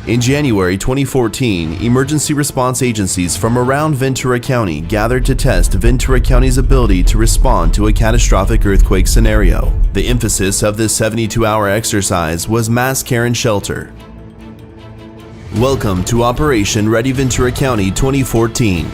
In January 2014, emergency response agencies from around Ventura County gathered to test Ventura County's ability to respond to a catastrophic earthquake scenario. The emphasis of this 72-hour exercise was mass care and shelter. Welcome to Operation Ready Ventura County 2014.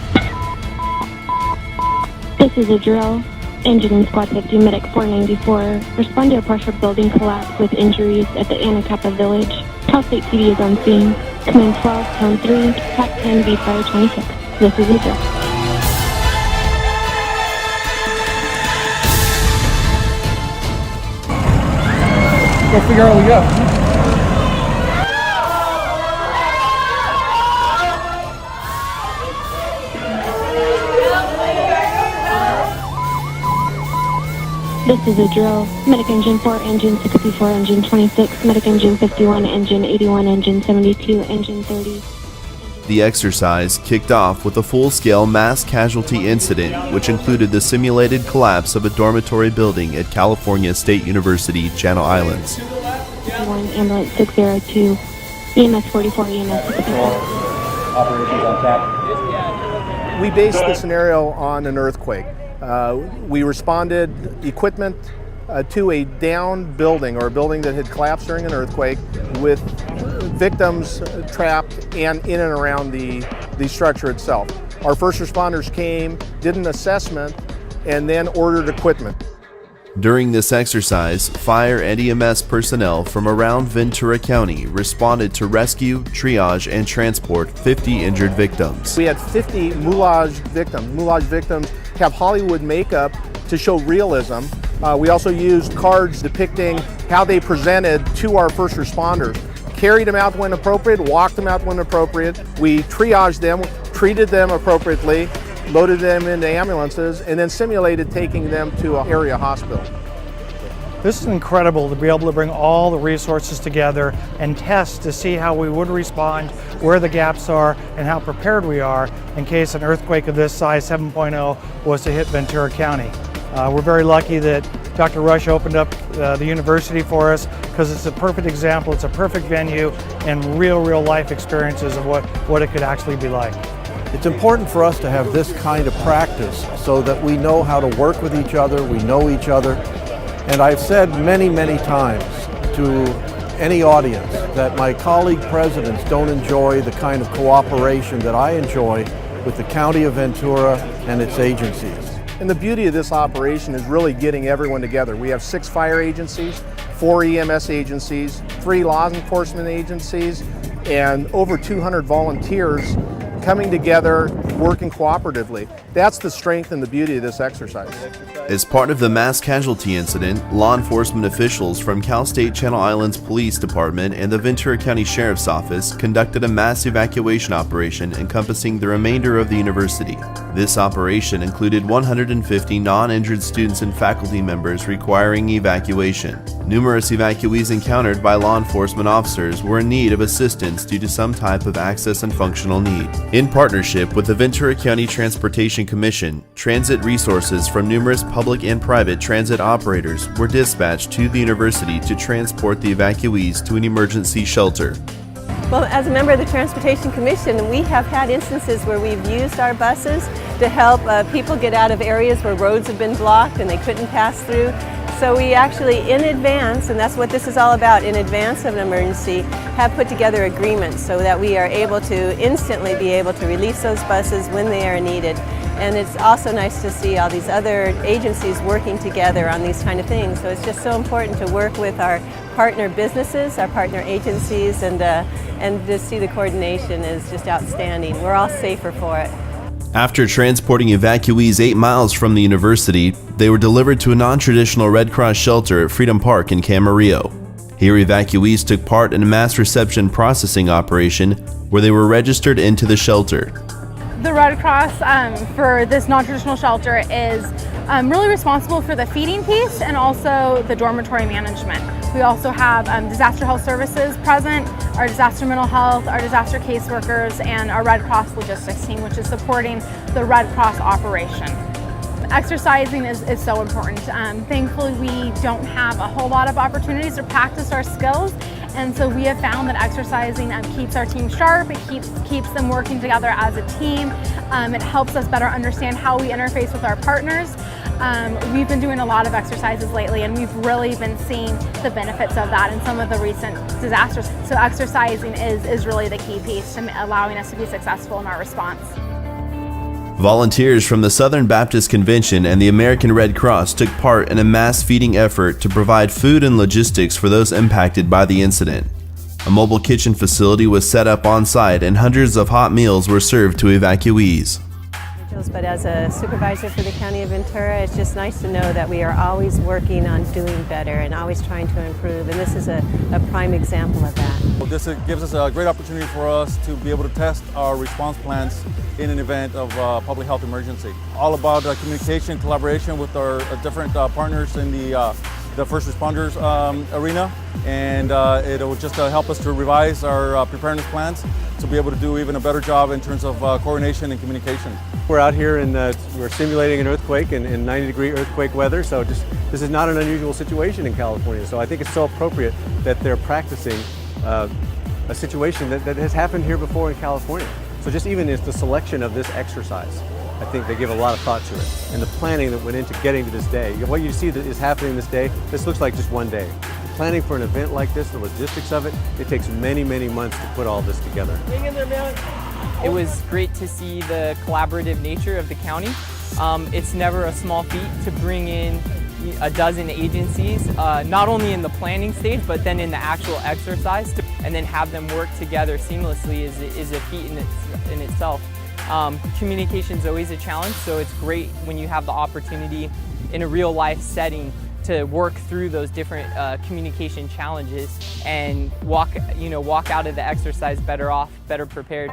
This is a drill. Engine Squad 50, Medic 494. Respond to a partial building collapse with injuries at the Anacapa Village. Cal State PD is on scene. Command 12, Town 3, Pack 10, V Fire 26. This is a drill. Go figure out what we got. This is a drill. Medic Engine 4, Engine 64, Engine 26, Medic Engine 51, Engine 81, Engine 72, Engine 30. The exercise kicked off with a full-scale mass casualty incident, which included the simulated collapse of a dormitory building at California State University, Channel Islands. 51, Ambulance 602, EMS 44, EMS 64. Operations on tap. We based the scenario on an earthquake. We responded equipment to a downed building or a building that had collapsed during an earthquake with victims trapped and in and around the structure itself. Our first responders came, did an assessment, and then ordered equipment. During this exercise, fire and EMS personnel from around Ventura County responded to rescue, triage, and transport 50 injured victims. We had 50 moulage victims. Moulage victims have Hollywood makeup to show realism. We also used cards depicting how they presented to our first responders. Carried them out when appropriate, walked them out when appropriate. We triaged them, treated them appropriately, loaded them into ambulances, and then simulated taking them to an area hospital. This is incredible to be able to bring all the resources together and test to see how we would respond, where the gaps are, and how prepared we are in case an earthquake of this size, 7.0, was to hit Ventura County. We're very lucky that Dr. Rush opened up the university for us because it's a perfect example, it's a perfect venue, and real life experiences of what it could actually be like. It's important for us to have this kind of practice so that we know how to work with each other, we know each other. And I've said many times to any audience that my colleague presidents don't enjoy the kind of cooperation that I enjoy with the County of Ventura and its agencies. And the beauty of this operation is really getting everyone together. We have 6 fire agencies, 4 EMS agencies, 3 law enforcement agencies, and over 200 volunteers coming together, working cooperatively. That's the strength and the beauty of this exercise. As part of the mass casualty incident, law enforcement officials from Cal State Channel Islands Police Department and the Ventura County Sheriff's Office conducted a mass evacuation operation encompassing the remainder of the university. This operation included 150 non-injured students and faculty members requiring evacuation. Numerous evacuees encountered by law enforcement officers were in need of assistance due to some type of access and functional need. In partnership with the Ventura County Transportation Commission, transit resources from numerous public and private transit operators were dispatched to the university to transport the evacuees to an emergency shelter. Well, as a member of the Transportation Commission, we have had instances where we've used our buses to help people get out of areas where roads have been blocked and they couldn't pass through. So we actually, in advance, and that's what this is all about, in advance of an emergency, have put together agreements so that we are able to instantly be able to release those buses when they are needed. And it's also nice to see all these other agencies working together on these kind of things. So it's just so important to work with our partner businesses, our partner agencies, and to see the coordination is just outstanding. We're all safer for it. After transporting evacuees 8 miles from the university, they were delivered to a non-traditional Red Cross shelter at Freedom Park in Camarillo. Here, evacuees took part in a mass reception processing operation where they were registered into the shelter. The Red Cross for this non-traditional shelter is really responsible for the feeding piece and also the dormitory management. We also have disaster health services present, our disaster mental health, our disaster caseworkers, and our Red Cross logistics team, which is supporting the Red Cross operation. Exercising is so important. Thankfully, we don't have a whole lot of opportunities to practice our skills, And so we have found that exercising keeps our team sharp, it keeps them working together as a team. It helps us better understand how we interface with our partners. We've been doing a lot of exercises lately, and we've really been seeing the benefits of that in some of the recent disasters. So exercising is really the key piece to allowing us to be successful in our response. Volunteers from the Southern Baptist Convention and the American Red Cross took part in a mass feeding effort to provide food and logistics for those impacted by the incident. A mobile kitchen facility was set up on site and hundreds of hot meals were served to evacuees. But as a supervisor for the County of Ventura, it's just nice to know that we are always working on doing better and always trying to improve, and this is a prime example of that. Well, this gives us a great opportunity for us to be able to test our response plans in an event of public health emergency. All about communication, collaboration with our different partners in the first responders arena, and it will just help us to revise our preparedness plans to be able to do even a better job in terms of coordination and communication. We're out here and we're simulating an earthquake in 90-degree earthquake weather, so this is not an unusual situation in California. So I think it's so appropriate that they're practicing a situation that has happened here before in California. So just even is the selection of this exercise, I think they give a lot of thought to it. And the planning that went into getting to this day. What you see that is happening this day, this looks like just one day. Planning for an event like this, the logistics of it, it takes many, many months to put all this together. Hang in there, man. It was great to see the collaborative nature of the county. It's never a small feat to bring in a dozen agencies, not only in the planning stage, but then in the actual exercise, and then have them work together seamlessly is a feat in itself. Communication is always a challenge, so it's great when you have the opportunity in a real life setting to work through those different communication challenges and walk out of the exercise better off, better prepared.